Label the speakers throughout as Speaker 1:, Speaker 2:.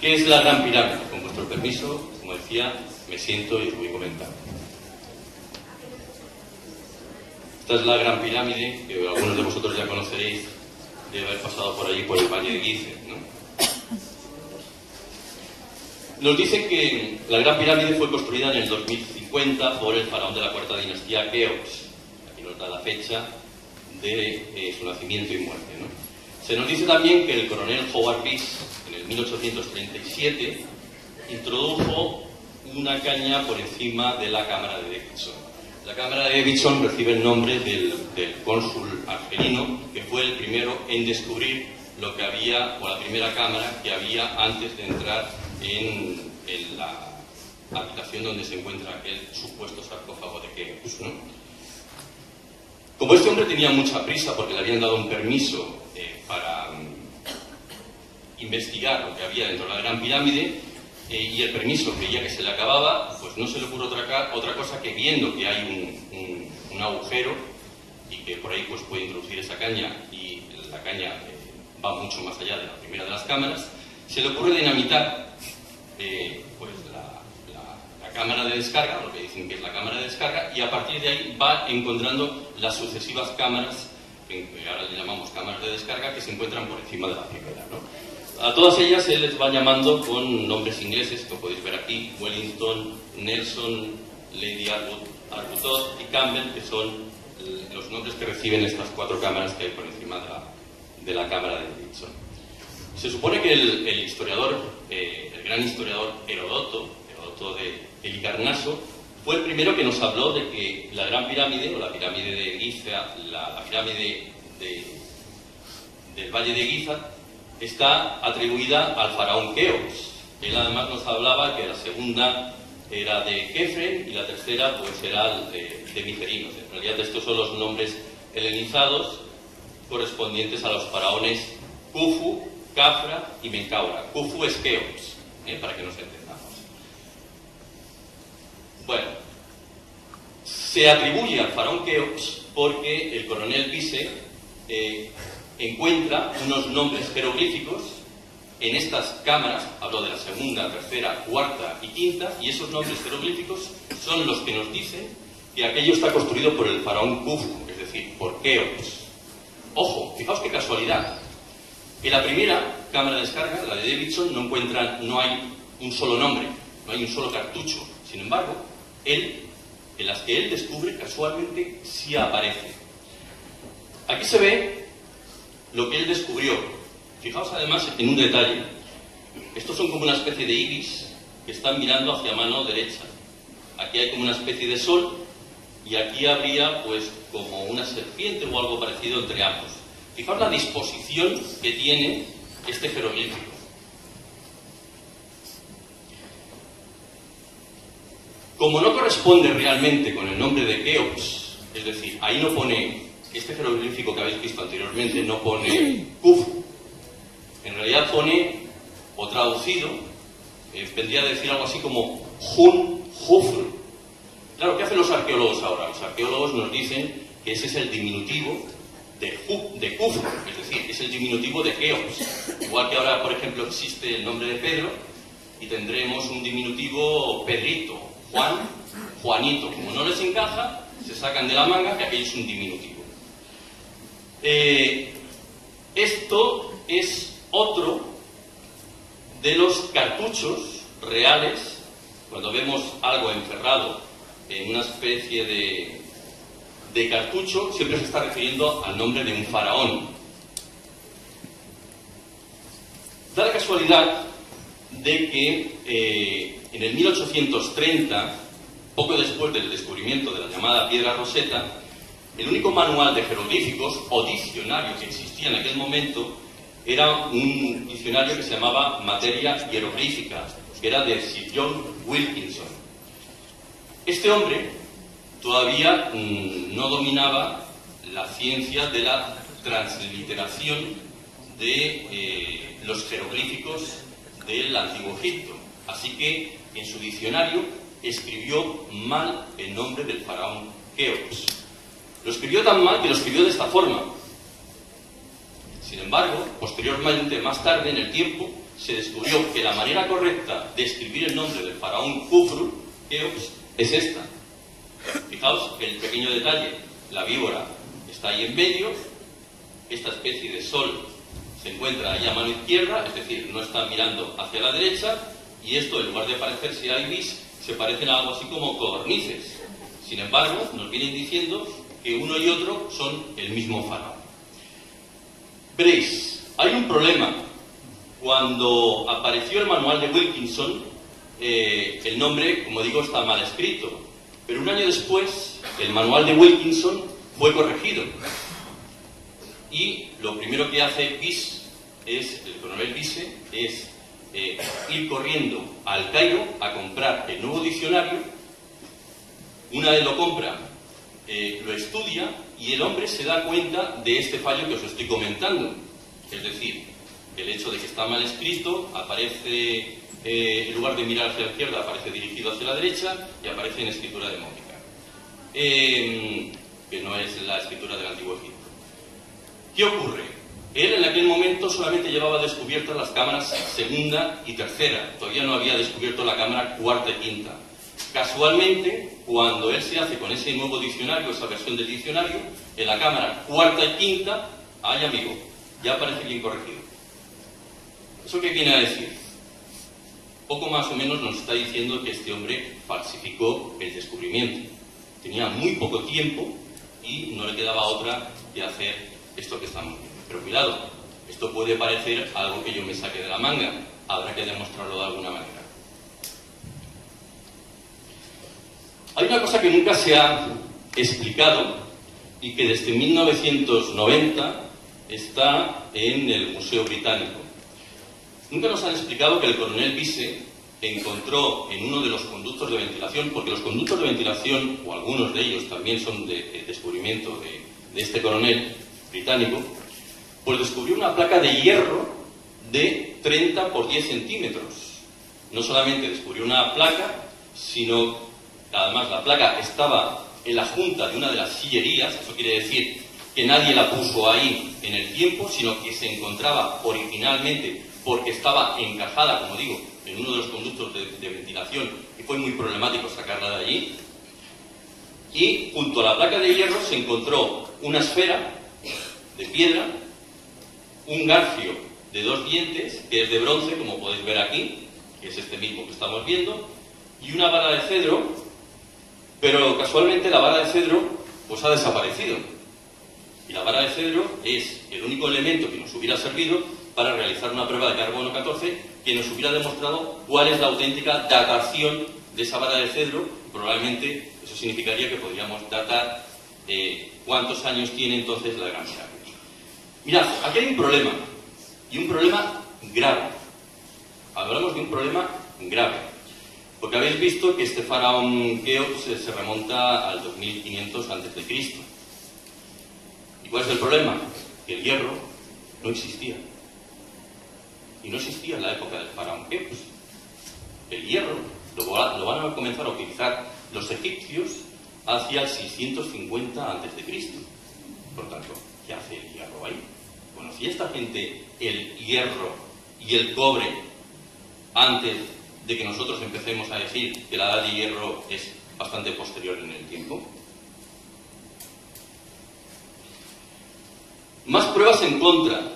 Speaker 1: ¿Qué es la Gran Pirámide? Con vuestro permiso, como decía, me siento y os voy comentando. Esta es la Gran Pirámide, que algunos de vosotros ya conoceréis de haber pasado por allí, por el Valle de Gizeh, ¿no? Nos dice que la Gran Pirámide fue construida en el 2050 por el faraón de la cuarta dinastía Keops. Aquí nos da la fecha de su nacimiento y muerte, ¿no? Se nos dice también que el coronel Howard Peace, en el 1837, introdujo una caña por encima de la cámara de Davidson. La cámara de Davidson recibe el nombre del cónsul argelino, que fue el primero en descubrir lo que había, o la primera cámara que había antes de entrar en la habitación donde se encuentra aquel supuesto sarcófago de Keops, ¿no? Como este hombre tenía mucha prisa porque le habían dado un permiso para investigar lo que había dentro de la Gran Pirámide, y el permiso creía que se le acababa, pues no se le ocurre otra cosa que, viendo que hay un agujero y que por ahí pues puede introducir esa caña, y la caña va mucho más allá de la primera de las cámaras, se le ocurre dinamitar pues la cámara de descarga, lo que dicen que es la cámara de descarga, y a partir de ahí va encontrando las sucesivas cámaras, que ahora le llamamos cámaras de descarga, que se encuentran por encima de la primera, ¿no? A todas ellas se les va llamando con nombres ingleses, que podéis ver aquí: Wellington, Nelson, Lady Arbuthnot y Campbell, que son los nombres que reciben estas cuatro cámaras que hay por encima de la cámara de Davidson. Se supone que el historiador, el gran historiador Heródoto de Halicarnaso, fue el primero que nos habló de que la Gran Pirámide, o la pirámide de Giza, la pirámide del Valle de Giza, está atribuida al faraón Keops. Él además nos hablaba que la segunda era de Kefren y la tercera pues era de Micerinos. En realidad estos son los nombres helenizados correspondientes a los faraones Khufu, Khafra y Menkaura. Khufu es Keops, para que nos entendamos. Bueno, se atribuye al faraón Keops porque el coronel Peace encuentra unos nombres jeroglíficos en estas cámaras. Hablo de la segunda, tercera, cuarta y quinta, y esos nombres jeroglíficos son los que nos dicen que aquello está construido por el faraón Khufu, es decir, por Keops. Ojo, fijaos qué casualidad. En la primera cámara de descarga, la de Davidson, no hay un solo nombre, no hay un solo cartucho. Sin embargo, en las que él descubre, casualmente sí aparece. Aquí se ve lo que él descubrió. Fijaos además en un detalle. Estos son como una especie de ibis que están mirando hacia mano derecha. Aquí hay como una especie de sol, y aquí habría pues como una serpiente o algo parecido entre ambos. Fijaos la disposición que tiene este jeroglífico. Como no corresponde realmente con el nombre de Keops, es decir, ahí no pone, este jeroglífico que habéis visto anteriormente no pone Khufu, en realidad pone, o traducido, vendría a decir algo así como Hun Hufr. Claro, ¿qué hacen los arqueólogos ahora? Los arqueólogos nos dicen que ese es el diminutivo de Khufu, es decir, es el diminutivo de Keops. Igual que ahora, por ejemplo, existe el nombre de Pedro y tendremos un diminutivo Pedrito, Juan, Juanito. Como no les encaja, se sacan de la manga que aquello es un diminutivo. Esto es otro de los cartuchos reales. Cuando vemos algo encerrado en una especie de cartucho, siempre se está refiriendo al nombre de un faraón. Da la casualidad de que en el 1830, poco después del descubrimiento de la llamada piedra Rosetta, el único manual de jeroglíficos o diccionario que existía en aquel momento era un diccionario que se llamaba Materia Hieroglífica, que era de Sir John Wilkinson. Este hombre todavía no dominaba la ciencia de la transliteración de los jeroglíficos del Antiguo Egipto. Así que en su diccionario escribió mal el nombre del faraón Keops. Lo escribió tan mal que lo escribió de esta forma. Sin embargo, posteriormente, más tarde en el tiempo, se descubrió que la manera correcta de escribir el nombre del faraón Khufru, Keops, es esta. Fijaos que el pequeño detalle, la víbora está ahí en medio, esta especie de sol se encuentra ahí a mano izquierda, es decir, no está mirando hacia la derecha, y esto, en lugar de parecerse a ibis, se parecen a algo así como codornices. Sin embargo, nos vienen diciendo que uno y otro son el mismo faraón. Veréis, hay un problema. Cuando apareció el manual de Wilkinson, el nombre, como digo, está mal escrito. Pero un año después, el manual de Wilkinson fue corregido. Y lo primero que hace el coronel Vise, es ir corriendo al Cairo a comprar el nuevo diccionario. Una vez lo compra, lo estudia y el hombre se da cuenta de este fallo que os estoy comentando. Es decir, el hecho de que está mal escrito, aparece, en lugar de mirar hacia la izquierda, aparece dirigido hacia la derecha y aparece en escritura demótica, que no es la escritura del Antiguo Egipto. ¿Qué ocurre? Él en aquel momento solamente llevaba descubiertas las cámaras segunda y tercera, todavía no había descubierto la cámara cuarta y quinta. Casualmente, cuando él se hace con ese nuevo diccionario, esa versión del diccionario, en la cámara cuarta y quinta, ¡ay amigo!, ya aparece bien corregido. ¿Eso qué viene a decir? Poco más o menos nos está diciendo que este hombre falsificó el descubrimiento. Tenía muy poco tiempo y no le quedaba otra que hacer esto que estamos viendo. Pero cuidado, esto puede parecer algo que yo me saque de la manga. Habrá que demostrarlo de alguna manera. Hay una cosa que nunca se ha explicado y que desde 1990 está en el Museo Británico. Nunca nos han explicado que el coronel Vise encontró en uno de los conductos de ventilación, porque los conductos de ventilación, o algunos de ellos también son de descubrimiento de este coronel británico, pues descubrió una placa de hierro de 30 por 10 centímetros. No solamente descubrió una placa, sino además la placa estaba en la junta de una de las sillerías. Eso quiere decir que nadie la puso ahí en el tiempo, sino que se encontraba originalmente porque estaba encajada, como digo, en uno de los conductos de ventilación y fue muy problemático sacarla de allí. Y junto a la placa de hierro se encontró una esfera de piedra, un garfio de 2 dientes, que es de bronce, como podéis ver aquí, que es este mismo que estamos viendo, y una vara de cedro, pero casualmente la vara de cedro pues ha desaparecido. Y la vara de cedro es el único elemento que nos hubiera servido para realizar una prueba de carbono 14 que nos hubiera demostrado cuál es la auténtica datación de esa vara de cedro. Probablemente eso significaría que podríamos datar cuántos años tiene entonces la Gran Pirámide. Mirad, aquí hay un problema, y un problema grave. Hablamos de un problema grave, porque habéis visto que este faraón Keops se remonta al 2500 a.C. ¿Y cuál es el problema? Que el hierro no existía. Y no existía en la época del faraón Keops. El hierro lo van a comenzar a utilizar los egipcios hacia el 650 a.C. Por tanto, ¿qué hace el hierro ahí? ¿Conocía esta gente el hierro y el cobre antes de que nosotros empecemos a decir que la edad de hierro es bastante posterior en el tiempo? Más pruebas en contra.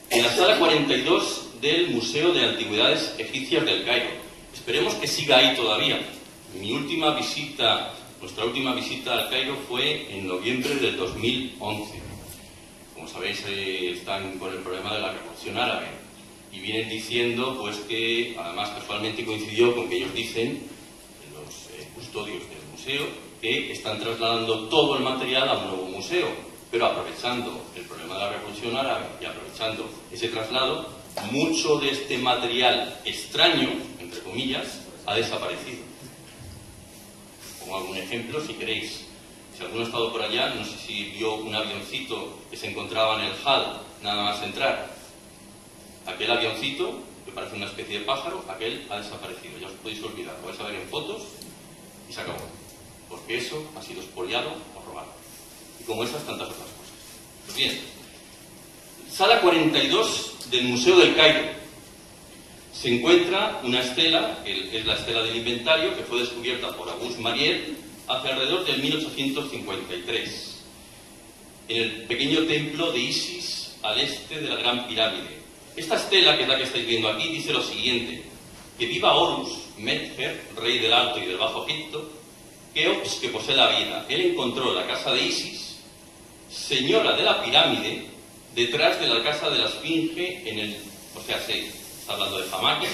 Speaker 1: En la sala 42 del Museo de Antigüedades Egipcias del Cairo. Esperemos que siga ahí todavía. Nuestra última visita al Cairo fue en noviembre del 2011. Como sabéis, están con el problema de la Revolución Árabe y vienen diciendo pues que, además casualmente coincidió con que ellos dicen, los custodios del museo, que están trasladando todo el material a un nuevo museo, pero aprovechando el problema de la Revolución Árabe y aprovechando ese traslado, mucho de este material extraño, entre comillas, ha desaparecido. Pongo algún ejemplo si queréis. Si alguno ha estado por allá, no sé si vio un avioncito que se encontraba en el hall, nada más entrar. Aquel avioncito, que parece una especie de pájaro, aquel ha desaparecido. Ya os podéis olvidar, lo vais a ver en fotos y se acabó. Porque eso ha sido expoliado o robado. Y como esas, tantas otras cosas. Pues bien, sala 42 del Museo del Cairo se encuentra una estela, que es la estela del inventario, que fue descubierta por Auguste Mariette hacia alrededor del 1853, en el pequeño templo de Isis al este de la Gran Pirámide. Esta estela, que es la que estáis viendo aquí, dice lo siguiente: que viva Horus, Medher, rey del Alto y del Bajo Egipto, Keops, que posee la vida. Él encontró la casa de Isis, señora de la pirámide, detrás de la casa de la Esfinge, o sea, se está hablando de Hamaques,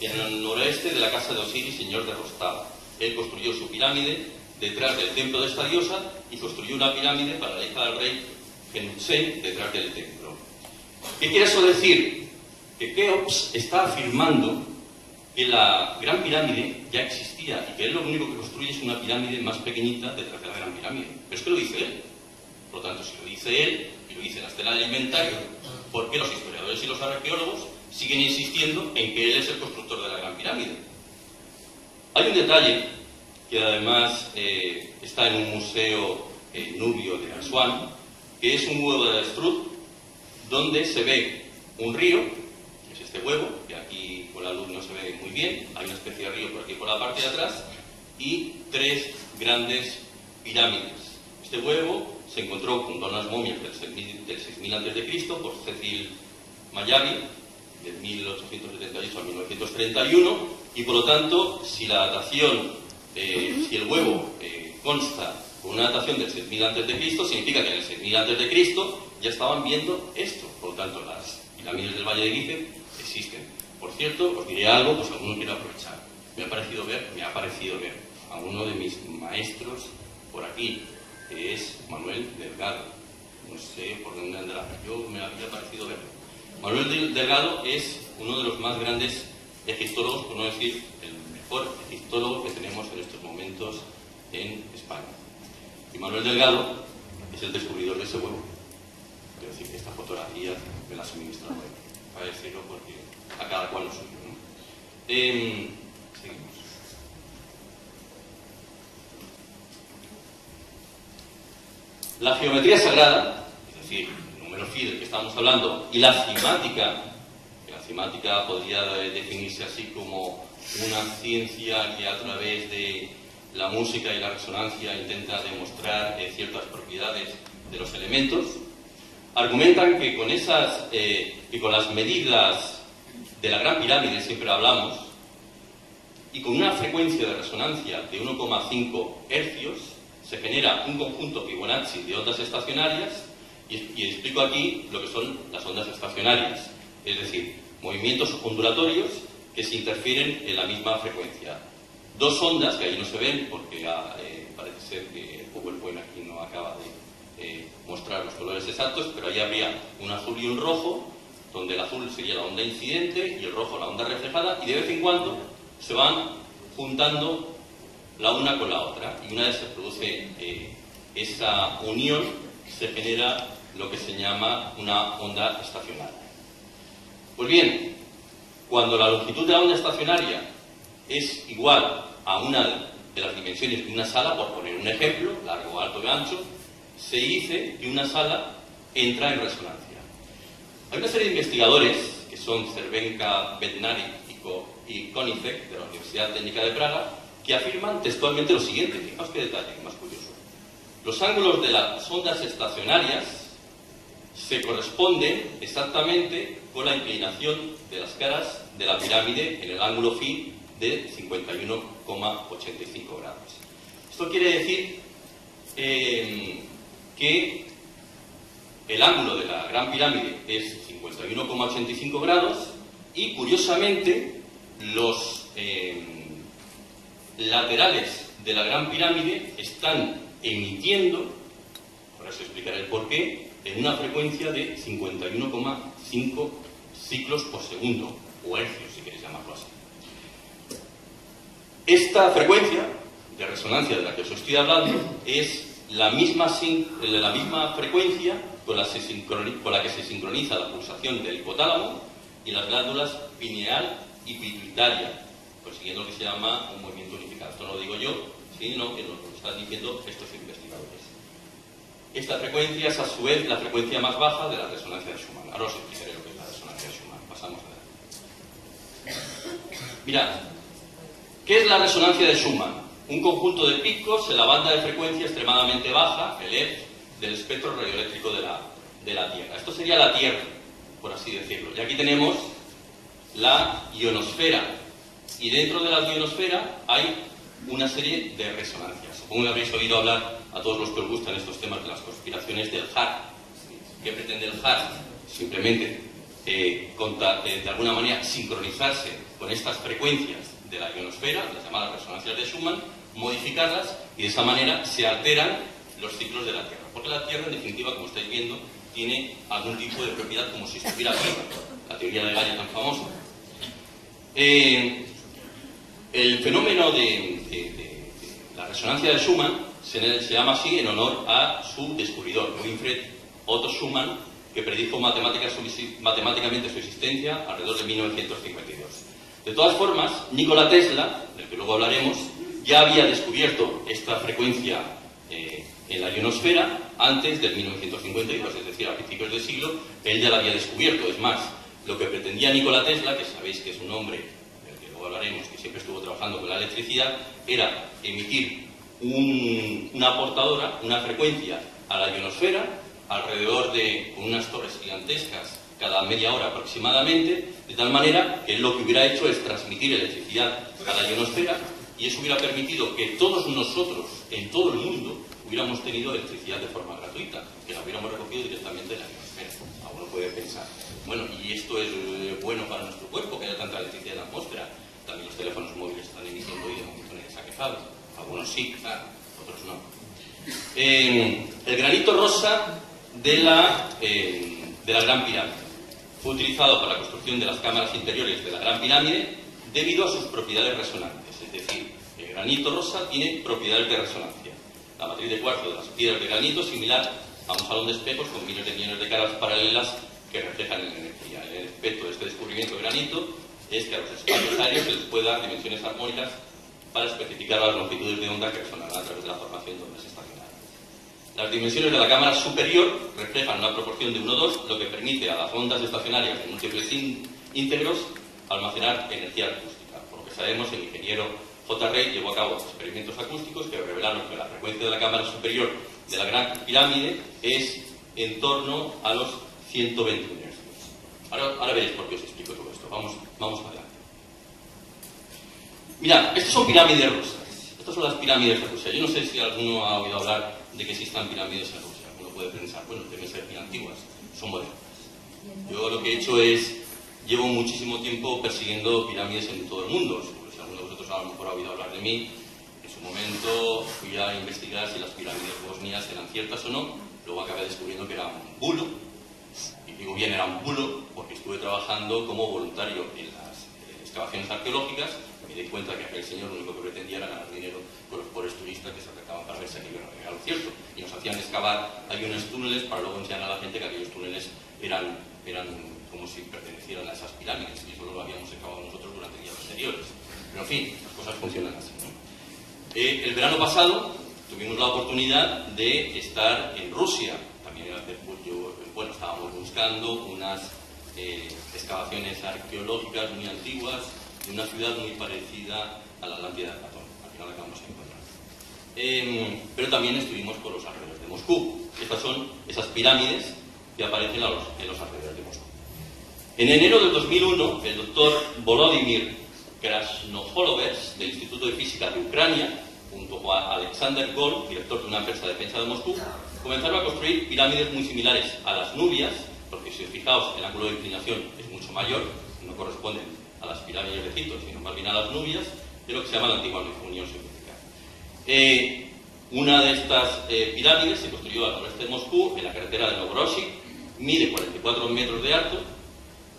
Speaker 1: en el noroeste de la casa de Osiris, señor de Rostava. Él construyó su pirámide detrás del templo de esta diosa y construyó una pirámide para la hija del rey Genutsén detrás del templo. ¿Qué quiere eso decir? Que Keops está afirmando que la Gran Pirámide ya existía y que él lo único que construye es una pirámide más pequeñita detrás de la Gran Pirámide. Pero es que lo dice él. Por lo tanto, si lo dice él y lo dice la estela del inventario, ¿por qué los historiadores y los arqueólogos siguen insistiendo en que él es el constructor de la Gran Pirámide? Hay un detalle que además está en un museo nubio de Asuán, que es un huevo de avestruz donde se ve un río, que es este huevo, que aquí con la luz no se ve muy bien, hay una especie de río por aquí por la parte de atrás, y 3 grandes pirámides. Este huevo se encontró junto a unas momias del 6000 a.C. por Cecil Mayavi, de 1878 a 1931, y por lo tanto, si la datación, si el huevo consta con una datación del 6000 a.C., significa que en el 6000 a.C. ya estaban viendo esto. Por lo tanto, las pirámides del Valle de Gizeh existen. Por cierto, os diré algo, pues alguno quiere aprovechar. Me ha parecido ver a uno de mis maestros por aquí, que es Manuel Delgado. No sé por dónde andará, yo me había parecido verlo. Manuel Delgado es uno de los más grandes egiptólogos, por no decir el mejor egiptólogo que tenemos en estos momentos en España. Y Manuel Delgado es el descubridor de ese huevo. Quiero decir que esta fotografía me la suministra él, para decirlo porque a cada cual lo suyo, ¿no? Seguimos. La geometría sagrada, es decir, el número phi del que estamos hablando, y la cimática, que la cimática podría definirse así como una ciencia que a través de la música y la resonancia intenta demostrar ciertas propiedades de los elementos, argumentan que con con las medidas de la Gran Pirámide siempre hablamos, y con una frecuencia de resonancia de 1,5 hercios, se genera un conjunto Fibonacci de ondas estacionarias, y explico aquí lo que son las ondas estacionarias, es decir, movimientos ondulatorios que se interfieren en la misma frecuencia. 2 ondas, que ahí no se ven porque parece ser que el PowerPoint aquí no acaba de mostrar los colores exactos, pero ahí habría un azul y un rojo, donde el azul sería la onda incidente y el rojo la onda reflejada, y de vez en cuando se van juntando la una con la otra, y una vez se produce esa unión, se genera lo que se llama una onda estacionaria. Pues bien, cuando la longitud de la onda estacionaria es igual a una de las dimensiones de una sala, por poner un ejemplo, largo, alto y ancho, se dice que una sala entra en resonancia. Hay una serie de investigadores, que son Cervenka, Bednari y Konicek, de la Universidad Técnica de Praga, que afirman textualmente lo siguiente. Fijaos qué detalle, qué más curioso. Los ángulos de las ondas estacionarias se corresponden exactamente con la inclinación de las caras de la pirámide en el ángulo phi de 51,85 grados. Esto quiere decir que el ángulo de la Gran Pirámide es 51,85 grados y, curiosamente, los laterales de la Gran Pirámide están emitiendo, por eso explicaré el porqué, en una frecuencia de 51,5 ciclos por segundo, o hercios, si queréis llamarlo así. Esta frecuencia de resonancia de la que os estoy hablando es la misma frecuencia con la que se sincroniza la pulsación del hipotálamo y las glándulas pineal y pituitaria, consiguiendo lo que se llama un movimiento unificado. Esto no lo digo yo, sino que nos lo están diciendo estos investigadores. Esta frecuencia es a su vez la frecuencia más baja de la resonancia de Schumann. Ahora os explicaré lo que es la resonancia de Schumann. Mirad, ¿qué es la resonancia de Schumann? Un conjunto de picos en la banda de frecuencia extremadamente baja, el F, del espectro radioeléctrico de la Tierra. Esto sería la Tierra, por así decirlo. Y aquí tenemos la ionosfera. Y dentro de la ionosfera hay una serie de resonancias. Supongo que habréis oído hablar, a todos los que os gustan estos temas de las conspiraciones, del HAARP. ¿Qué pretende el HAARP? Simplemente, de alguna manera, sincronizarse con estas frecuencias de la ionosfera, las llamadas resonancias de Schumann, modificarlas, y de esa manera se alteran los ciclos de la Tierra. Porque la Tierra, en definitiva, como estáis viendo, tiene algún tipo de propiedad como si estuviera viva. La teoría de Gaia tan famosa. El fenómeno de la resonancia de Schumann se llama así en honor a su descubridor, Winfried Otto Schumann, que predijo matemáticamente su existencia alrededor de 1952. De todas formas, Nikola Tesla, del que luego hablaremos, ya había descubierto esta frecuencia en la ionosfera antes del 1952, es decir, a principios del siglo, él ya la había descubierto. Es más, lo que pretendía Nikola Tesla, que sabéis que es un hombre del que luego hablaremos, que siempre estuvo trabajando con la electricidad, era emitir una portadora, una frecuencia a la ionosfera, alrededor de unas torres gigantescas cada media hora aproximadamente, de tal manera que lo que hubiera hecho es transmitir electricidad a la ionosfera, y eso hubiera permitido que todos nosotros, en todo el mundo, hubiéramos tenido electricidad de forma gratuita, que la hubiéramos recogido directamente de la ionosfera. Alguno puede pensar, bueno, ¿y esto es bueno para nuestro cuerpo, que haya tanta electricidad en la atmósfera? También los teléfonos móviles están emitiendo hoy de momento en esa quejada. Algunos sí, claro, otros no. El granito rosa de la Gran Pirámide fue utilizado para la construcción de las cámaras interiores de la Gran Pirámide debido a sus propiedades resonantes. Es decir, el granito rosa tiene propiedades de resonancia. La matriz de cuarzo de las piedras de granito es similar a un salón de espejos con miles de millones de caras paralelas que reflejan la energía. El efecto de este descubrimiento de granito es que a los espacios aéreos se les puede dar dimensiones armónicas para especificar las longitudes de onda que resonarán a través de la formación de ondas estacionarias. Las dimensiones de la cámara superior reflejan una proporción de 1:2, lo que permite a las ondas estacionarias de múltiples íntegros almacenar energía acústica. Por lo que sabemos, el ingeniero J. Rey llevó a cabo experimentos acústicos que revelaron que la frecuencia de la cámara superior de la Gran Pirámide es en torno a los 120 Hz. Ahora veréis por qué os explico todo esto. Vamos adelante. Mirad, estas son pirámides rusas. Estas son las pirámides de Rusia. Yo no sé si alguno ha oído hablar de que existan pirámides en Rusia. Uno puede pensar, bueno, deben ser bien antiguas, son modernas. Yo lo que he hecho es, llevo muchísimo tiempo persiguiendo pirámides en todo el mundo. Si alguno de vosotros a lo mejor ha oído hablar de mí, en su momento fui a investigar si las pirámides bosnias eran ciertas o no. Luego acabé descubriendo que era un bulo. Y digo bien, era un bulo porque estuve trabajando como voluntario en las excavaciones arqueológicas. Me di cuenta que aquel señor lo único que pretendía era ganar dinero con los pobres turistas que se acercaban para ver si aquello era lo cierto. Y nos hacían excavar ahí unos túneles para luego enseñar a la gente que aquellos túneles eran como si pertenecieran a esas pirámides, y eso lo habíamos excavado nosotros durante días anteriores. Pero en fin, las cosas funcionan así, ¿no? El verano pasado tuvimos la oportunidad de estar en Rusia. También estábamos buscando unas excavaciones arqueológicas muy antiguas de una ciudad muy parecida a la Atlántida de Platón. Al final acabamos encontrando. Pero también estuvimos por los alrededores de Moscú. Estas son esas pirámides que aparecen en los alrededores de Moscú. En enero del 2001, el doctor Volodymyr Krasnoholovets, del Instituto de Física de Ucrania, junto a Alexander Gol, director de una empresa de defensa de Moscú, comenzaron a construir pirámides muy similares a las nubias, porque si os fijaos, el ángulo de inclinación es mucho mayor, no corresponden a las pirámides de Egipto, sino más bien a las nubias, de lo que se llama la antigua Unión Soviética. Una de estas pirámides se construyó al noreste de Moscú, en la carretera de Novorossiysk, mide 44 metros de alto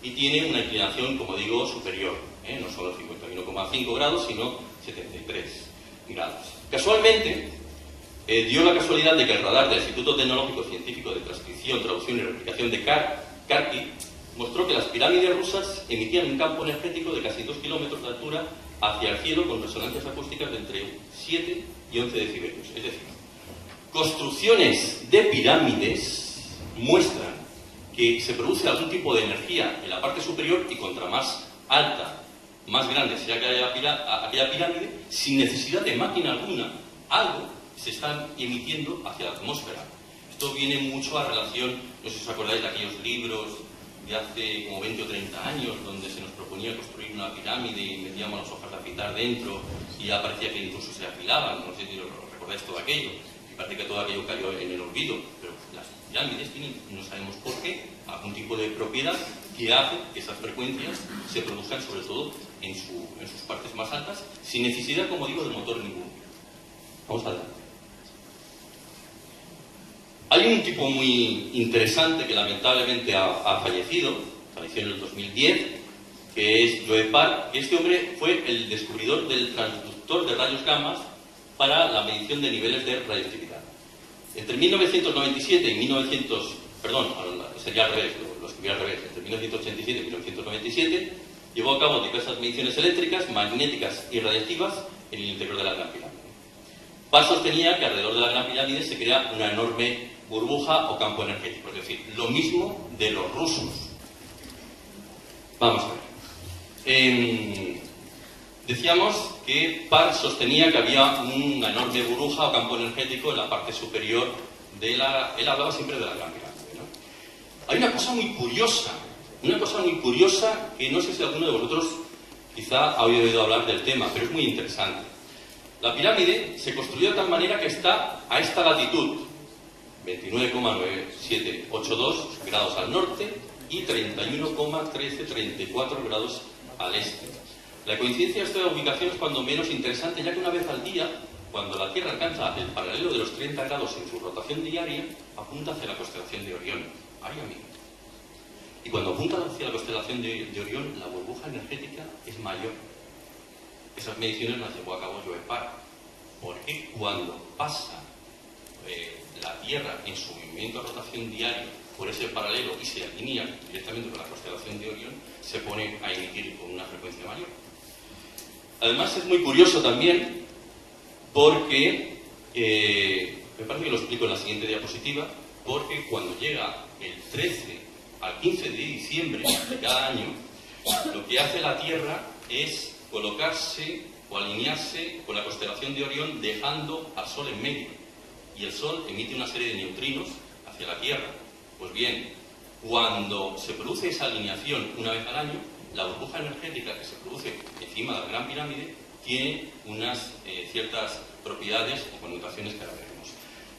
Speaker 1: y tiene una inclinación, como digo, superior, no solo 51,5 grados, sino 73 grados. Casualmente, dio la casualidad de que el radar del Instituto Tecnológico Científico de Transcripción, Traducción y Replicación de Kharkiv mostró que las pirámides rusas emitían un campo energético de casi 2 kilómetros de altura hacia el cielo con resonancias acústicas de entre 7 y 11 decibelios. Es decir, construcciones de pirámides muestran que se produce algún tipo de energía en la parte superior y contra más alta más grande sea aquella pirámide, sin necesidad de máquina alguna, algo se está emitiendo hacia la atmósfera. Esto viene mucho a relación, no sé si os acordáis de aquellos libros de hace como 20 o 30 años, donde se nos proponía construir una pirámide y metíamos las hojas de afitar dentro y aparecía que incluso se afilaban, no sé si os recordáis todo aquello, y parece que todo aquello cayó en el olvido, pero las pirámides tienen, no sabemos por qué, algún tipo de propiedad que hace que esas frecuencias se produzcan sobre todo en sus partes más altas, sin necesidad, como digo, de motor ninguno. Vamos adelante. Hay un tipo muy interesante que lamentablemente ha fallecido, falleció en el 2010, que es Joe Park, que este hombre fue el descubridor del transductor de rayos gamma para la medición de niveles de radioactividad. Entre 1997 y 1900, perdón, sería al revés, lo escribí al revés, entre 1987 y 1997 llevó a cabo diversas mediciones eléctricas, magnéticas y radiactivas en el interior de la Gran Pirámide. Park sostenía que alrededor de la Gran Pirámide se crea una enorme burbuja o campo energético, es decir, lo mismo de los rusos. Vamos a ver. Decíamos que Park sostenía que había una enorme burbuja o campo energético en la parte superior de la... Él hablaba siempre de la Gran Pirámide, ¿no? Hay una cosa muy curiosa que no sé si alguno de vosotros quizá ha oído hablar del tema, pero es muy interesante. La pirámide se construyó de tal manera que está a esta latitud, 29,9782 grados al norte y 31,1334 grados al este. La coincidencia de esta ubicación es cuando menos interesante, ya que una vez al día, cuando la Tierra alcanza el paralelo de los 30 grados en su rotación diaria, apunta hacia la constelación de Orión. ¡Ay, amigo! Y cuando apunta hacia la constelación de Orión, la burbuja energética es mayor. Esas mediciones las llevó a cabo Joe Park, porque cuando pasa la Tierra en su movimiento de rotación diario por ese paralelo y se alinea directamente con la constelación de Orión, se pone a emitir con una frecuencia mayor. Además es muy curioso también porque, me parece que lo explico en la siguiente diapositiva, porque cuando llega el 13 al 15 de diciembre de cada año, lo que hace la Tierra es colocarse o alinearse con la constelación de Orión, dejando al Sol en medio. Y el Sol emite una serie de neutrinos hacia la Tierra. Pues bien, cuando se produce esa alineación una vez al año, la burbuja energética que se produce encima de la Gran Pirámide tiene unas ciertas propiedades o connotaciones que ahora veremos.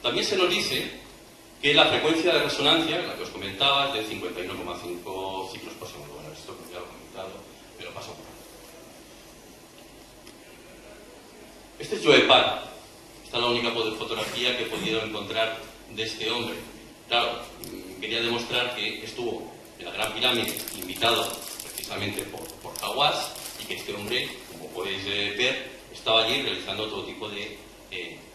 Speaker 1: También se nos dice que la frecuencia de resonancia, la que os comentaba, es de 51,5 ciclos por segundo. Bueno, esto ya lo he comentado, me lo paso por alto. Este es Joe Park. Esta es la única fotografía que he podido encontrar de este hombre. Claro, quería demostrar que estuvo en la Gran Pirámide invitado precisamente por Hawass y que este hombre, como podéis ver, estaba allí realizando todo tipo de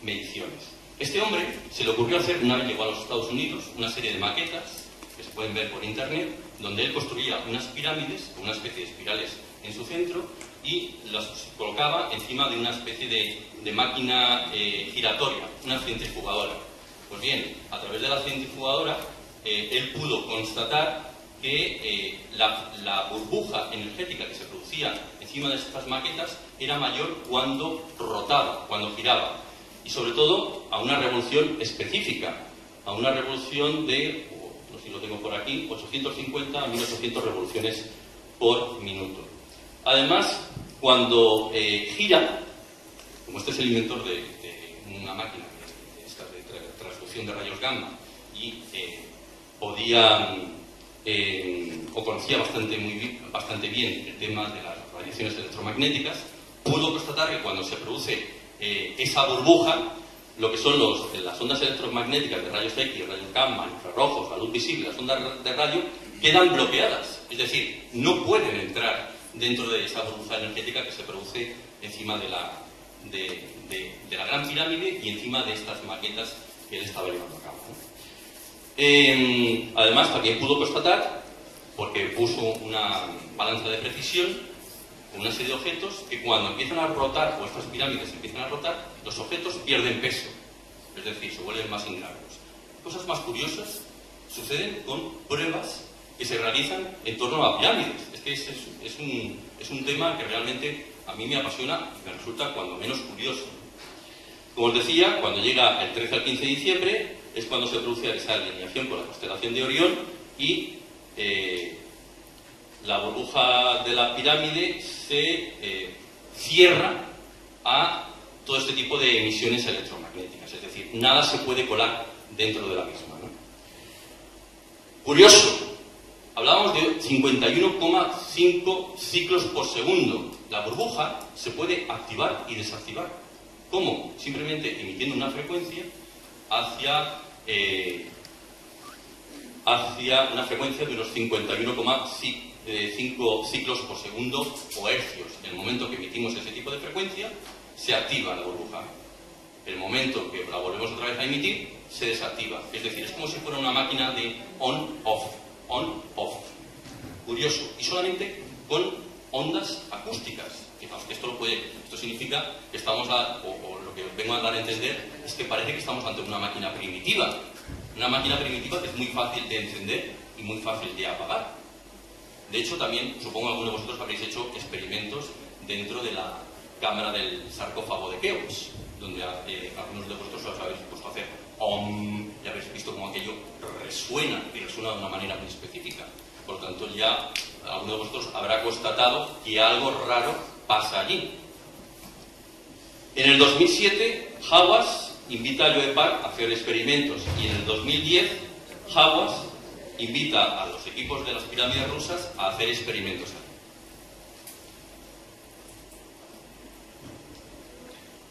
Speaker 1: mediciones. Este hombre se le ocurrió hacer, una vez llegó a los Estados Unidos, una serie de maquetas que se pueden ver por internet, donde él construía unas pirámides, una especie de espirales en su centro, y las colocaba encima de una especie de máquina giratoria, una centrifugadora. Pues bien, a través de la centrifugadora, él pudo constatar que la burbuja energética que se producía encima de estas maquetas era mayor cuando rotaba, cuando giraba. Y sobre todo a una revolución específica, a una revolución de, no sé si lo tengo por aquí, 850 a 1800 revoluciones por minuto. Además, cuando gira, como este es el inventor de una máquina de transducción de rayos gamma y podía o conocía bastante bien el tema de las radiaciones electromagnéticas, pudo constatar que cuando se produce esa burbuja, lo que son las ondas electromagnéticas de rayos X, rayos gamma, infrarrojos, la luz visible, las ondas de radio, quedan bloqueadas, es decir, no pueden entrar dentro de esa burbuja energética que se produce encima de la Gran Pirámide y encima de estas maquetas que él estaba llevando a cabo. Además, también pudo constatar, porque puso una balanza de precisión, con una serie de objetos que cuando empiezan a rotar, o estas pirámides empiezan a rotar, los objetos pierden peso, es decir, se vuelven más ingrávidos. Cosas más curiosas suceden con pruebas que se realizan en torno a pirámides. Es que es un tema que realmente a mí me apasiona y me resulta cuando menos curioso. Como os decía, cuando llega el 13 al 15 de diciembre es cuando se produce esa alineación con la constelación de Orión y la burbuja de la pirámide se cierra a todo este tipo de emisiones electromagnéticas. Es decir, nada se puede colar dentro de la misma, ¿no? Curioso, hablábamos de 51,5 ciclos por segundo. La burbuja se puede activar y desactivar. ¿Cómo? Simplemente emitiendo una frecuencia hacia una frecuencia de unos 51,5 ciclos por segundo o hercios. En el momento que emitimos ese tipo de frecuencia, se activa la burbuja. El momento que la volvemos otra vez a emitir, se desactiva. Es decir, es como si fuera una máquina de on-off. On-off. Curioso. Y solamente con ondas acústicas. Fijaos que esto significa que estamos o lo que vengo a dar a entender es que parece que estamos ante una máquina primitiva. Una máquina primitiva que es muy fácil de encender y muy fácil de apagar. De hecho, también, supongo que algunos de vosotros habréis hecho experimentos dentro de la cámara del sarcófago de Keops, donde algunos de vosotros os habéis puesto a hacer OM y habéis visto cómo aquello resuena y resuena de una manera muy específica. Por tanto, ya alguno de vosotros habrá constatado que algo raro pasa allí. En el 2007, Hawass invita a Joe Park a hacer experimentos y en el 2010, Hawass invita a los equipos de las pirámides rusas a hacer experimentos allí.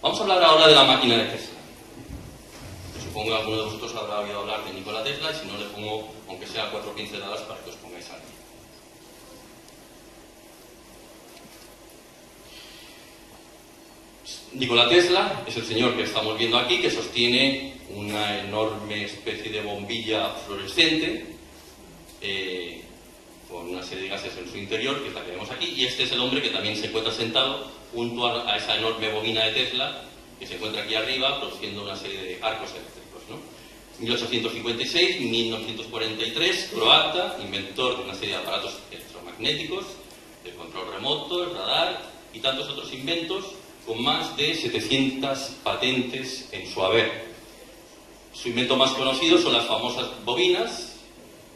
Speaker 1: Vamos a hablar ahora de la máquina de Tesla. Supongo que alguno de vosotros habrá oído hablar de Nikola Tesla y si no le pongo, aunque sea 4 pinceladas para que os pongáis al día. Nikola Tesla es el señor que estamos viendo aquí, que sostiene una enorme especie de bombilla fluorescente con una serie de gases en su interior, que es la que vemos aquí, y este es el hombre que también se encuentra sentado junto a esa enorme bobina de Tesla que se encuentra aquí arriba produciendo una serie de arcos eléctricos, ¿no? 1856-1943, croata, inventor de una serie de aparatos electromagnéticos, de control remoto, el radar y tantos otros inventos, con más de 700 patentes en su haber. Su invento más conocido son las famosas bobinas,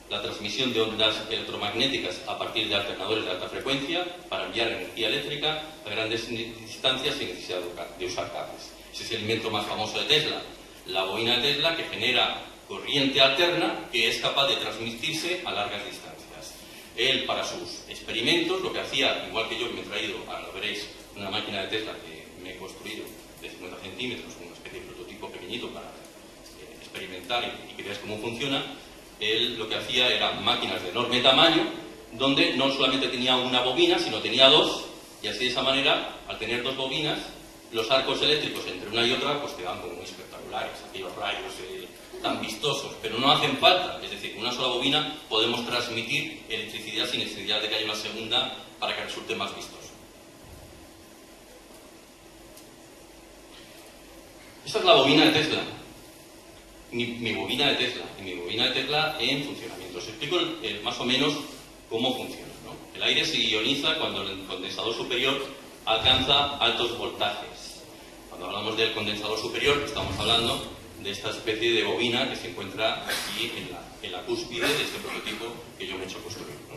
Speaker 1: la transmisión de ondas electromagnéticas a partir de alternadores de alta frecuencia para enviar energía eléctrica a grandes distancias sin necesidad de usar cables. Ese es el invento más famoso de Tesla, la bobina de Tesla, que genera corriente alterna que es capaz de transmitirse a largas distancias. Él, para sus experimentos, lo que hacía, igual que yo que me he traído, ahora lo veréis, una máquina de Tesla que me he construido de 50 centímetros, una especie de prototipo pequeñito para experimentar y que veáis cómo funciona. Él lo que hacía eran máquinas de enorme tamaño, donde no solamente tenía una bobina, sino tenía dos, y así de esa manera, al tener dos bobinas, los arcos eléctricos entre una y otra pues quedan como muy espectaculares, aquellos rayos tan vistosos, pero no hacen falta, es decir, con una sola bobina podemos transmitir electricidad sin necesidad de que haya una segunda para que resulte más vistoso. Esta es la bobina de Tesla. Mi bobina de Tesla, y mi bobina de Tesla en funcionamiento. Os explico más o menos cómo funciona, ¿no? El aire se ioniza cuando el condensador superior alcanza altos voltajes. Cuando hablamos del condensador superior, estamos hablando de esta especie de bobina que se encuentra aquí en la cúspide de este prototipo que yo me he hecho construir, ¿no?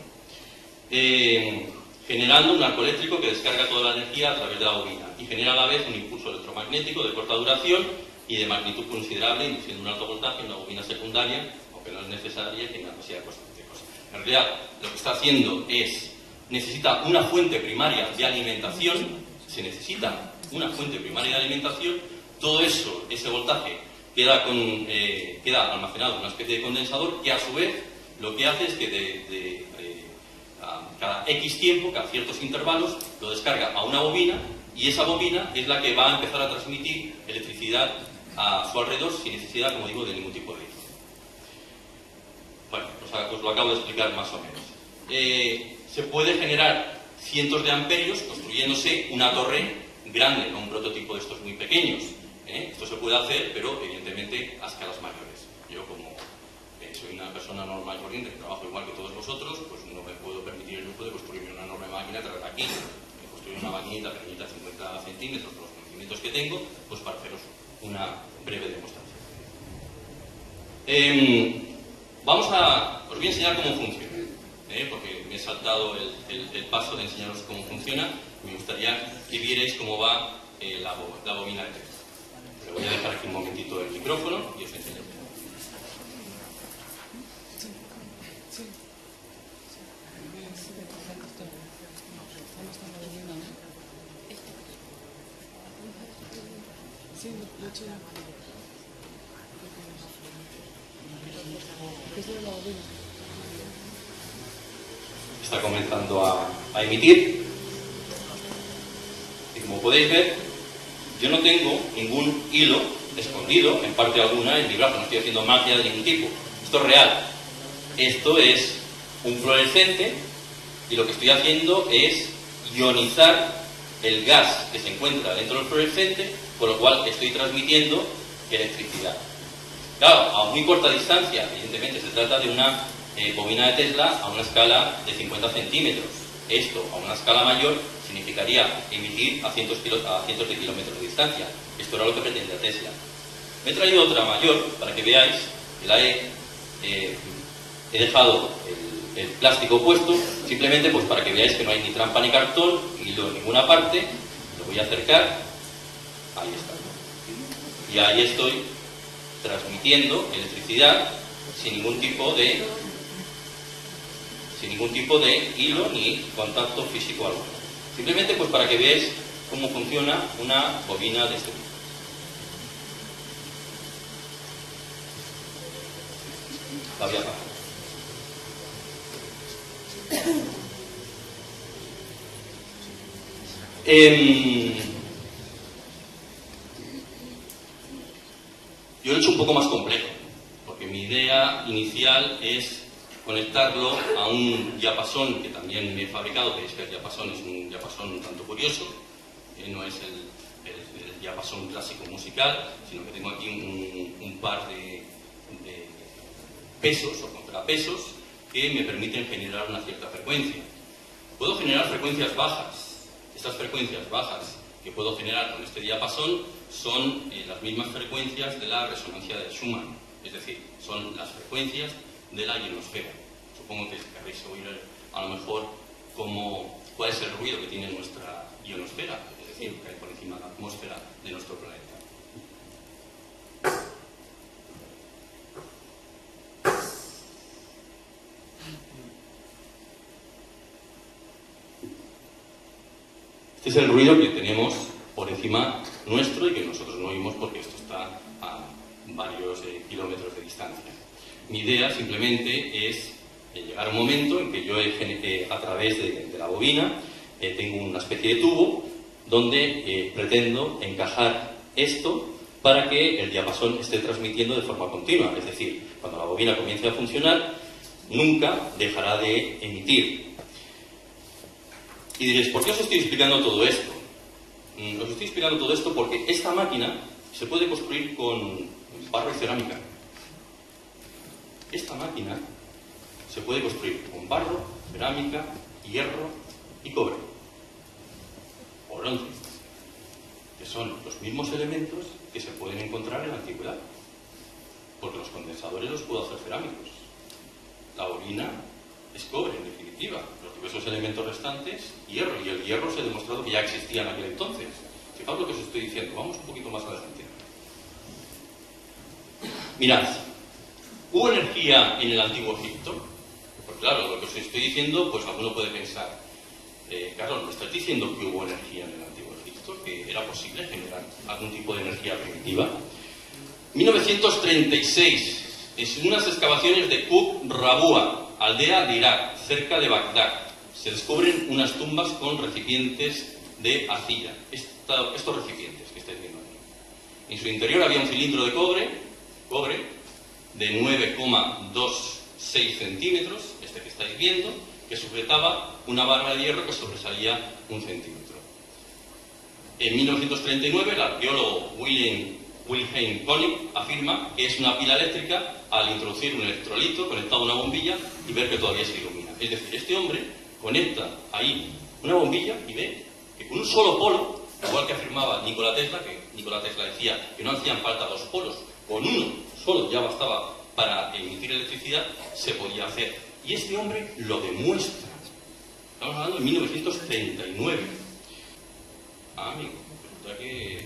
Speaker 1: Generando un arco eléctrico que descarga toda la energía a través de la bobina y genera a la vez un impulso electromagnético de corta duración y de magnitud considerable, induciendo un alto voltaje en una bobina secundaria, aunque no es necesaria que nada sea constante. En realidad, lo que está haciendo es, necesita una fuente primaria de alimentación, todo eso, ese voltaje, queda almacenado en una especie de condensador que a su vez lo que hace es que cada X tiempo, cada ciertos intervalos, lo descarga a una bobina y esa bobina es la que va a empezar a transmitir electricidad a su alrededor sin necesidad, como digo, de ningún tipo de equipo. Bueno, os lo acabo de explicar más o menos. Se puede generar cientos de amperios construyéndose una torre grande, no un prototipo de estos muy pequeños. Esto se puede hacer, pero evidentemente a escalas mayores. Yo, como soy una persona normal y corriente, que trabajo igual que todos vosotros, pues no me puedo permitir el lujo de construirme una enorme máquina, traer aquí, construir una maquinita pequeñita de 50 centímetros, con los conocimientos que tengo, pues para haceros una breve demostración. Os voy a enseñar cómo funciona, porque me he saltado el paso de enseñaros cómo funciona. Me gustaría que vierais cómo va la bobina de Tesla. Le voy a dejar aquí un momentito el micrófono y os enseño. Está comenzando a emitir y como podéis ver, yo no tengo ningún hilo escondido en parte alguna en mi brazo, no estoy haciendo magia de ningún tipo. Esto es real. Esto es un fluorescente y lo que estoy haciendo es ionizar el gas que se encuentra dentro del fluorescente, con lo cual estoy transmitiendo electricidad. Claro, a muy corta distancia, evidentemente se trata de una bobina de Tesla a una escala de 50 centímetros. Esto, a una escala mayor, significaría emitir a cientos de kilómetros de distancia. Esto era lo que pretendía Tesla. Me he traído otra mayor para que veáis que la he dejado el plástico puesto, simplemente pues para que veáis que no hay ni trampa ni cartón, ni hilo en ninguna parte. Lo voy a acercar. Ahí está. Y ahí estoy transmitiendo electricidad sin ningún tipo de hilo ni contacto físico alguno. Simplemente pues para que veáis cómo funciona una bobina de este tipo. La voy a apagar. Yo lo he hecho un poco más complejo, porque mi idea inicial es conectarlo a un diapasón que también me he fabricado, que es que el diapasón es un diapasón un tanto curioso, no es el diapasón clásico musical, sino que tengo aquí un par de pesos o contrapesos que me permiten generar una cierta frecuencia. Puedo generar frecuencias bajas. Estas frecuencias bajas que puedo generar con este diapasón son las mismas frecuencias de la resonancia de Schumann, es decir, son las frecuencias de la ionosfera. Supongo que querréis oír a lo mejor cuál es el ruido que tiene nuestra ionosfera, es decir, que hay por encima de la atmósfera de nuestro planeta. Este es el ruido que tenemos por encima nuestro y que nosotros no oímos porque esto está a varios kilómetros de distancia. Mi idea simplemente es llegar a un momento en que yo a través de la bobina tengo una especie de tubo donde pretendo encajar esto para que el diapasón esté transmitiendo de forma continua. Es decir, cuando la bobina comience a funcionar, nunca dejará de emitir. Y diréis, ¿por qué os estoy explicando todo esto? Os estoy explicando todo esto porque esta máquina se puede construir con barro y cerámica. Esta máquina se puede construir con barro, cerámica, hierro y cobre. O bronce, que son los mismos elementos que se pueden encontrar en la antigüedad. Porque los condensadores los puedo hacer cerámicos. La bobina es cobre, en definitiva. Los diversos elementos restantes, hierro. Y el hierro se ha demostrado que ya existía en aquel entonces. Fijaos lo que os estoy diciendo. Vamos un poquito más adelante. Mirad. ¿Hubo energía en el Antiguo Egipto? Pues claro, lo que os estoy diciendo, pues alguno puede pensar, Carlos, ¿me estás diciendo que hubo energía en el Antiguo Egipto? ¿Que era posible generar algún tipo de energía primitiva? 1936, en unas excavaciones de Qub Rabua, aldea de Irak, cerca de Bagdad, se descubren unas tumbas con recipientes de arcilla. Estos recipientes que estáis viendo aquí. En su interior había un cilindro de cobre de 9,26 centímetros, este que estáis viendo, que sujetaba una barra de hierro que sobresalía 1 centímetro. En 1939, el arqueólogo William Wilhelm König afirma que es una pila eléctrica al introducir un electrolito conectado a una bombilla y ver que todavía se ilumina. Es decir, este hombre conecta ahí una bombilla y ve que con un solo polo, igual que afirmaba Nikola Tesla, que Nikola Tesla decía que no hacían falta dos polos, con uno solo ya bastaba para emitir electricidad, se podía hacer. Y este hombre lo demuestra. Estamos hablando de 1939. Amigo, resulta que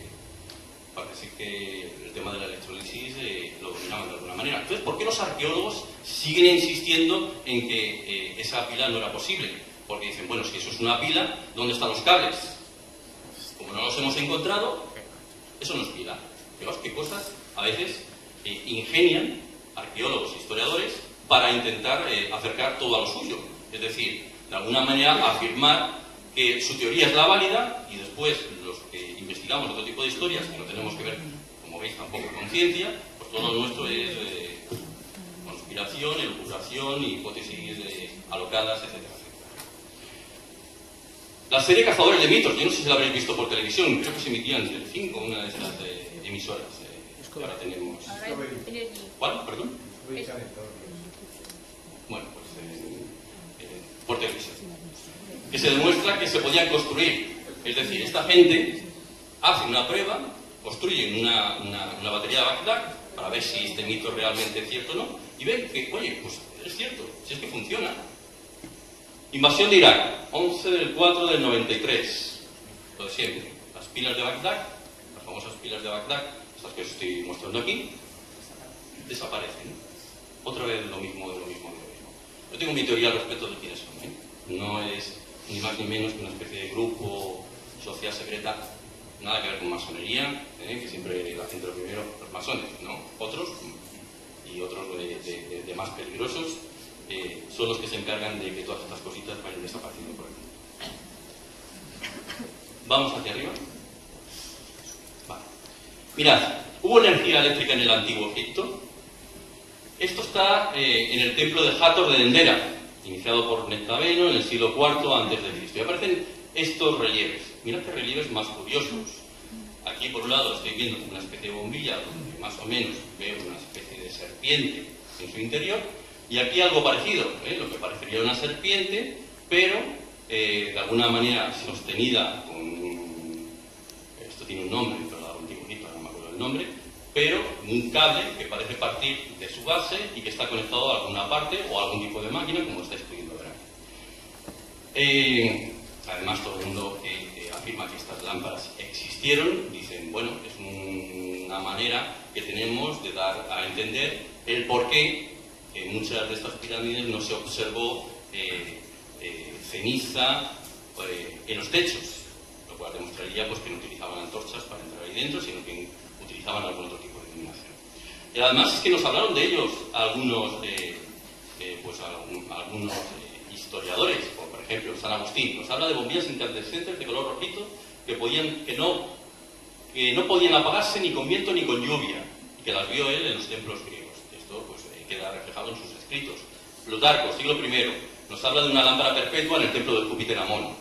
Speaker 1: parece que el tema de la electrólisis lo dominaban de alguna manera. Entonces, ¿por qué los arqueólogos siguen insistiendo en que esa pila no era posible? Porque dicen, bueno, si eso es una pila, ¿dónde están los cables? Como no los hemos encontrado, eso no es pila. Fijaos qué cosas a veces ingenian arqueólogos e historiadores para intentar acercar todo a lo suyo. Es decir, de alguna manera afirmar que su teoría es la válida y después los que investigamos otro tipo de historias que no tenemos que ver, como veis, tampoco con ciencia, pues todo lo nuestro es conspiración, elucubración, hipótesis alocadas, etcétera, etcétera. La serie Cazadores de mitos, yo no sé si la habréis visto por televisión, creo que se emitía en Telecinco, una de estas emisoras que ahora tenemos. ¿Cuál? ¿Perdón? Bueno, pues por televisión. Que se demuestra que se podían construir. Es decir, esta gente hace una prueba, construyen una batería de Bagdad para ver si este mito es realmente cierto o no, y ven que, oye, pues es cierto, si es que funciona. Invasión de Irak, 11 del 4 del 93. Lo de siempre. Las pilas de Bagdad, las famosas pilas de Bagdad, estas que os estoy mostrando aquí, desaparecen. Otra vez lo mismo, de lo mismo. Yo tengo mi teoría al respecto de quiénes son. No es ni más ni menos que una especie de grupo, sociedad secreta, nada que ver con masonería, que siempre la gente lo primero, los masones, no, otros, y otros de más peligrosos, son los que se encargan de que todas estas cositas vayan desapareciendo por aquí. Vamos hacia arriba. Vale. Mirad, ¿hubo energía eléctrica en el antiguo Egipto? Esto está en el templo de Hathor de Dendera, iniciado por Nectabeno en el siglo IV a.C. Y aparecen estos relieves. Mirad qué relieves más curiosos. Aquí por un lado estoy viendo una especie de bombilla donde más o menos veo una especie de serpiente en su interior, y aquí algo parecido, lo que parecería una serpiente, pero de alguna manera sostenida con esto tiene un nombre, pero la antiguo Egipto, no me acuerdo el nombre, pero un cable que parece partir de su base y que está conectado a alguna parte o a algún tipo de máquina, como estáis pudiendo ver aquí. Además, todo el mundo afirma que estas lámparas existieron. Dicen, bueno, es una manera que tenemos de dar a entender el por qué en muchas de estas pirámides no se observó ceniza en los techos, lo cual demostraría pues, que no utilizaban antorchas para entrar ahí dentro, sino que utilizaban algún otro tipo de iluminación. Y además es que nos hablaron de ellos algunos historiadores, como por ejemplo San Agustín, nos habla de bombillas incandescentes de color rojito que no podían apagarse ni con viento ni con lluvia, y que las vio él en los templos griegos. Esto pues, queda reflejado en sus escritos. Plutarco, siglo I, nos habla de una lámpara perpetua en el templo de Júpiter Amón.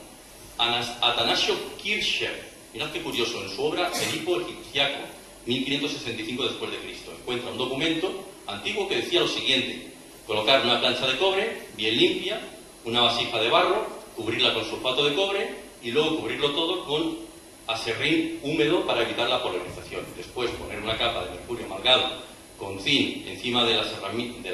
Speaker 1: Atanasio Kircher, mirad qué curioso, en su obra Edipo Egipciaco, 1565 después de Cristo, encuentra un documento antiguo que decía lo siguiente: colocar una plancha de cobre bien limpia, una vasija de barro, cubrirla con sulfato de cobre y luego cubrirlo todo con aserrín húmedo para evitar la polarización. Después poner una capa de mercurio amalgado con zinc encima del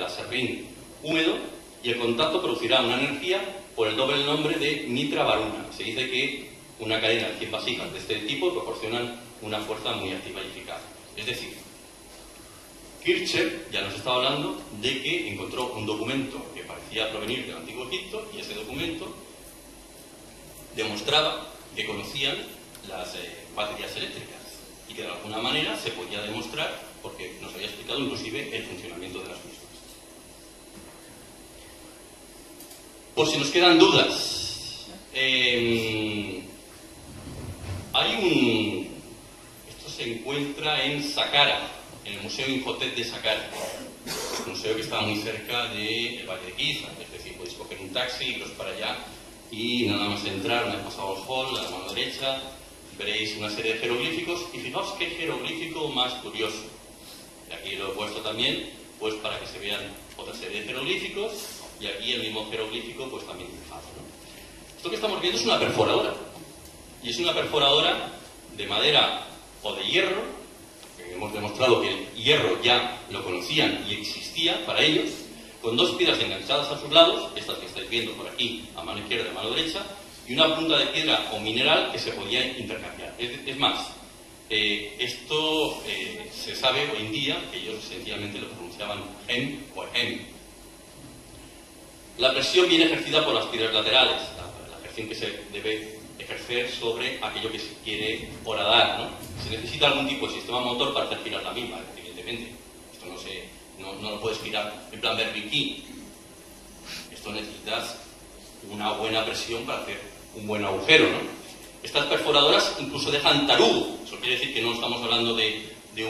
Speaker 1: aserrín húmedo, y el contacto producirá una energía por el doble nombre de nitra varuna. Se dice que una cadena de 100 vasijas de este tipo proporcionan una fuerza muy activa y eficaz. Es decir, Kircher ya nos está hablando de que encontró un documento que parecía provenir del antiguo Egipto, y ese documento demostraba que conocían las baterías eléctricas y que de alguna manera se podía demostrar, porque nos había explicado inclusive el funcionamiento de las mismas. Por si nos quedan dudas, esto se encuentra en Saqqara, en el Museo Imhotep de Saqqara, un museo que está muy cerca del Valle de Giza. Es decir, podéis coger un taxi, iros para allá y nada más entrar, una vez pasado el hall, a la mano derecha, veréis una serie de jeroglíficos y fijaos qué jeroglífico más curioso. Y aquí lo he puesto también pues para que se vean otra serie de jeroglíficos y aquí el mismo jeroglífico pues también dibujado, ¿no? Esto que estamos viendo es una perforadora y es una perforadora de madera o de hierro, que hemos demostrado que el hierro ya lo conocían y existía para ellos, con dos piedras enganchadas a sus lados, estas que estáis viendo por aquí a mano izquierda y a mano derecha, y una punta de piedra o mineral que se podía intercambiar. Es más, esto se sabe hoy en día que ellos sencillamente lo pronunciaban hem o hem. La presión viene ejercida por las piedras laterales, la presión que se debe ejercer sobre aquello que se quiere horadar, ¿no? Se necesita algún tipo de sistema motor para hacer girar la misma, evidentemente. Esto no lo puedes girar en plan berbiquí. Esto necesitas una buena presión para hacer un buen agujero, ¿no? Estas perforadoras incluso dejan tarugo. Eso quiere decir que no estamos hablando de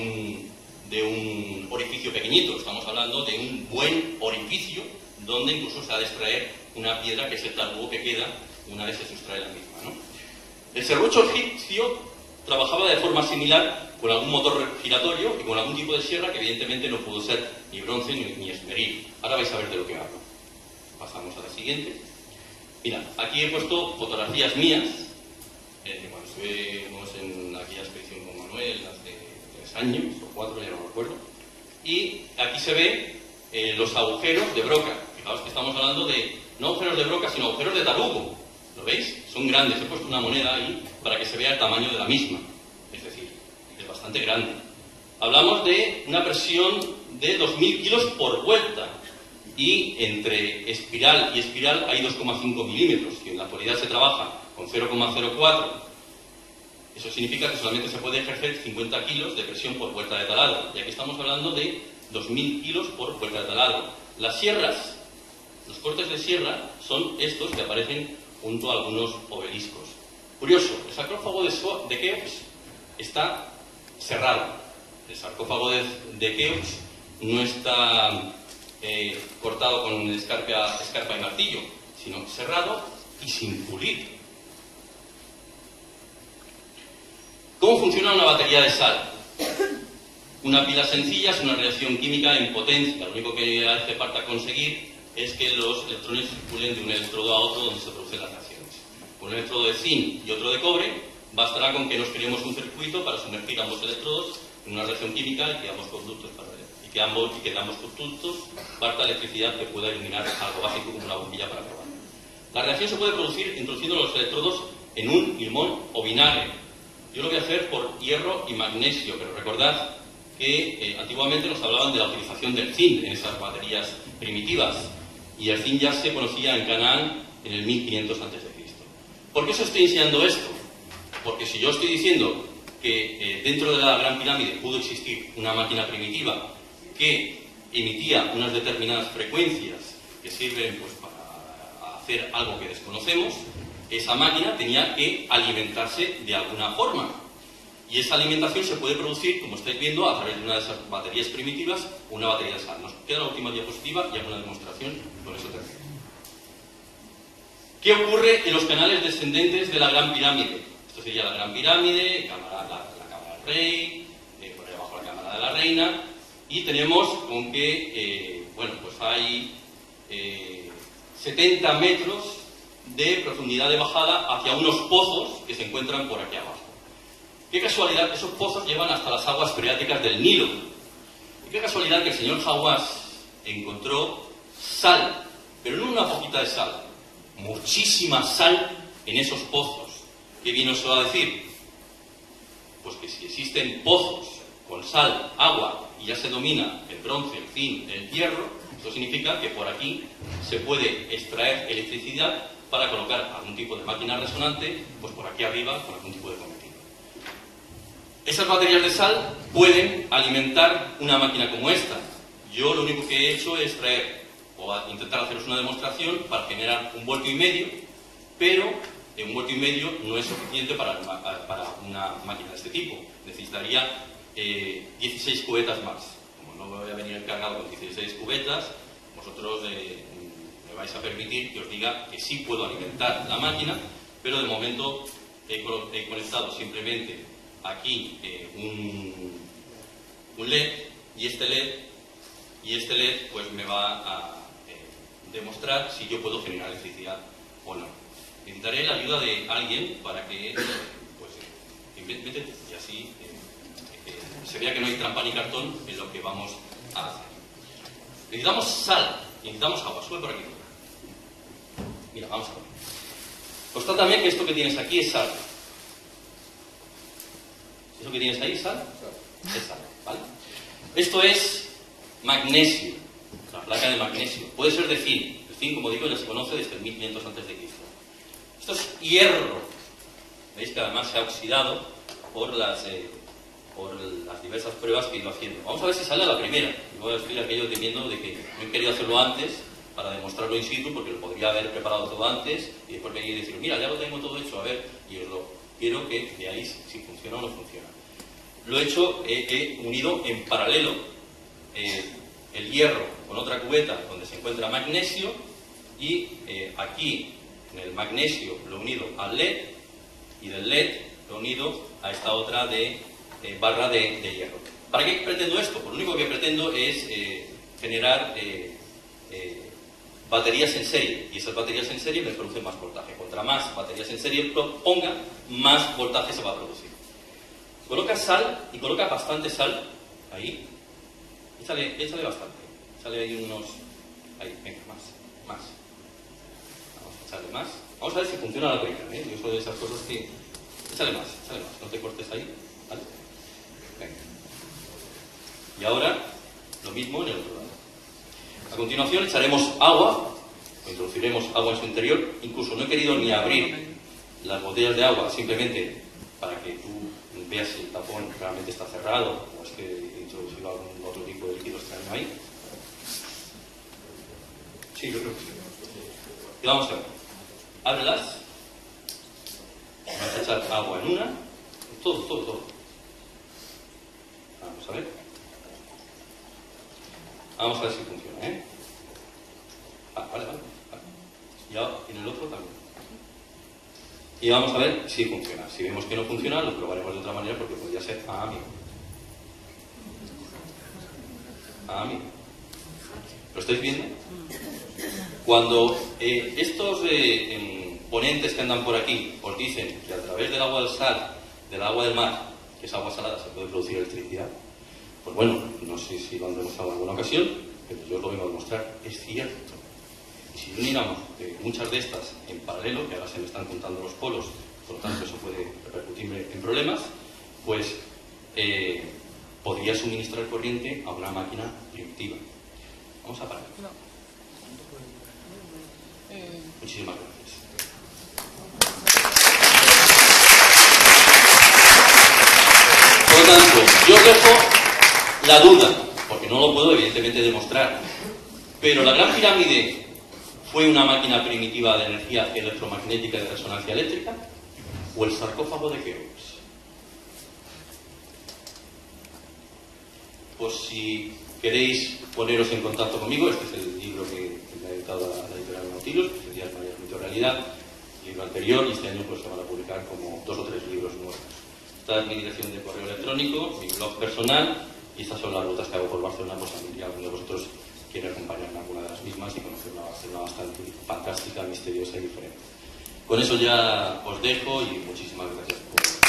Speaker 1: un orificio pequeñito, estamos hablando de un buen orificio donde incluso se ha de extraer una piedra que es el tarugo que queda una vez se sustrae la misma, ¿no? El serrucho egipcio trabajaba de forma similar con algún motor giratorio y con algún tipo de sierra que evidentemente no pudo ser ni bronce ni esmeril. Ahora vais a ver de lo que hablo. Pasamos a la siguiente. Mira, aquí he puesto fotografías mías de cuando estuvimos en aquella expedición con Manuel hace 3 años o 4, ya no me acuerdo. Y aquí se ve los agujeros de broca. Fijaos que estamos hablando de no agujeros de broca, sino agujeros de tarugo. ¿Lo veis? Son grandes. He puesto una moneda ahí para que se vea el tamaño de la misma. Es decir, es bastante grande. Hablamos de una presión de 2.000 kilos por vuelta. Y entre espiral y espiral hay 2,5 milímetros, que en la actualidad se trabaja con 0,04. Eso significa que solamente se puede ejercer 50 kilos de presión por vuelta de taladro. Y aquí estamos hablando de 2.000 kilos por vuelta de taladro. Las sierras, los cortes de sierra, son estos que aparecen junto a algunos obeliscos. Curioso, el sarcófago de Keops está cerrado. El sarcófago de Keops no está cortado con escarpa y martillo, sino cerrado y sin pulir. ¿Cómo funciona una batería de sal? Una pila sencilla es una reacción química en potencia. Lo único que hace falta conseguir es que los electrones circulen de un electrodo a otro donde se producen las reacciones. Un electrodo de zinc y otro de cobre, bastará con que nos creemos un circuito para sumergir ambos electrodos en una reacción química y que ambos conductos parta electricidad que pueda iluminar algo básico como una bombilla para probar. La reacción se puede producir introduciendo los electrodos en un limón o vinagre. Yo lo voy a hacer por hierro y magnesio, pero recordad que antiguamente nos hablaban de la utilización del zinc en esas baterías primitivas y el zinc ya se conocía en Canaán en el 1500 a.C. ¿Por qué os estoy enseñando esto? Porque si yo estoy diciendo que dentro de la Gran Pirámide pudo existir una máquina primitiva que emitía unas determinadas frecuencias que sirven pues, para hacer algo que desconocemos, esa máquina tenía que alimentarse de alguna forma. Y esa alimentación se puede producir, como estáis viendo, a través de una de esas baterías primitivas o una batería de sal. Nos queda la última diapositiva y hago una demostración, con eso termino. ¿Qué ocurre en los canales descendentes de la Gran Pirámide? Esto sería la Gran Pirámide, la cámara del rey, por ahí abajo la cámara de la reina, y tenemos con que, bueno, pues hay 70 metros de profundidad de bajada hacia unos pozos que se encuentran por aquí abajo. Qué casualidad que esos pozos llevan hasta las aguas freáticas del Nilo. Y qué casualidad que el señor Hawass encontró sal, pero no una poquita de sal, muchísima sal en esos pozos. ¿Qué bien os va a decir? Pues que si existen pozos con sal, agua, y ya se domina el bronce, el zinc, el hierro, esto significa que por aquí se puede extraer electricidad para colocar algún tipo de máquina resonante, pues por aquí arriba, con algún tipo de cometido. Esas baterías de sal pueden alimentar una máquina como esta. Yo lo único que he hecho es traer, o intentar haceros una demostración para generar 1,5 voltios, pero 1,5 voltios no es suficiente para una máquina de este tipo. Necesitaría 16 cubetas más. Como no voy a venir cargado con 16 cubetas, vosotros me vais a permitir que os diga que sí puedo alimentar la máquina, pero de momento he conectado simplemente aquí un LED, y este LED pues me va a demostrar si yo puedo generar electricidad o no. Necesitaré la ayuda de alguien para que pues invente y así se vea que no hay trampa ni cartón en lo que vamos a hacer. Necesitamos sal, necesitamos agua. Sube por aquí. Mira, vamos a ver. Constátame que esto que tienes aquí es sal. ¿Eso que tienes ahí es sal? Es sal, ¿vale? Esto es magnesio, la placa de magnesio. Puede ser de zinc. El zinc, como digo, ya se conoce desde el 1500 a.C. Esto es hierro. Veis que además se ha oxidado por las diversas pruebas que he ido haciendo. Vamos a ver si sale a la primera. Y voy a decir aquello temiendo de que no he querido hacerlo antes para demostrarlo in situ, porque lo podría haber preparado todo antes y después venir y decir, mira, ya lo tengo todo hecho, a ver, y os lo quiero que veáis si funciona o no funciona. Lo he hecho, he unido en paralelo el hierro con otra cubeta donde se encuentra magnesio, y aquí en el magnesio lo he unido al LED, y del LED lo he unido a esta otra barra de hierro. ¿Para qué pretendo esto? Pues lo único que pretendo es generar baterías en serie, y esas baterías en serie me producen más voltaje. Contra más baterías en serie ponga, más voltaje se va a producir. Coloca sal, y coloca bastante sal ahí. Échale bastante. Échale ahí unos... Ahí, venga, más. Vamos a echarle más. Vamos a ver si funciona la primera, ¿eh? Yo soy de esas cosas que... Échale más. No te cortes ahí, ¿vale? Venga. Y ahora, lo mismo en el otro lado. A continuación echaremos agua, o introduciremos agua en su interior. Incluso no he querido ni abrir las botellas de agua, simplemente para que tú veas si el tapón realmente está cerrado o es que he introducido algún otro tipo de líquido extraño ahí. Sí, yo creo que sí. Y vamos a ver. Ábrelas. Vamos a echar agua en una. Todo. Vamos a ver. Vamos a ver si funciona, ¿eh? Vale. Ya en el otro también. Y vamos a ver si funciona. Si vemos que no funciona, lo probaremos de otra manera, porque podría ser amigo. ¿Lo estáis viendo? Cuando estos ponentes que andan por aquí os dicen que a través del agua del sal, del agua del mar, que es agua salada, se puede producir electricidad, pues bueno, no sé si lo han demostrado en alguna ocasión, pero yo os lo vengo a demostrar, es cierto. Y si uniéramos muchas de estas en paralelo, que ahora se me están juntando los polos, por lo tanto eso puede repercutir en problemas, pues podría suministrar corriente a una máquina primitiva. Vamos a parar. Muchísimas gracias. Por lo tanto, yo os dejo la duda, porque no lo puedo evidentemente demostrar, pero la Gran Pirámide ¿fue una máquina primitiva de energía electromagnética de resonancia eléctrica o el sarcófago de Keops? Pues si queréis poneros en contacto conmigo, este es el libro que me ha editado la editorial Nautilus, que sería Mayor Mito Realidad, el libro anterior, y este año pues se van a publicar como 2 o 3 libros nuevos. Esta es mi dirección de correo electrónico, mi blog personal, y estas son las rutas que hago por Barcelona, pues si alguno de vosotros quiere acompañarme a alguna de las mismas y conocer una Barcelona bastante fantástica, misteriosa y diferente. Con eso ya os dejo y muchísimas gracias por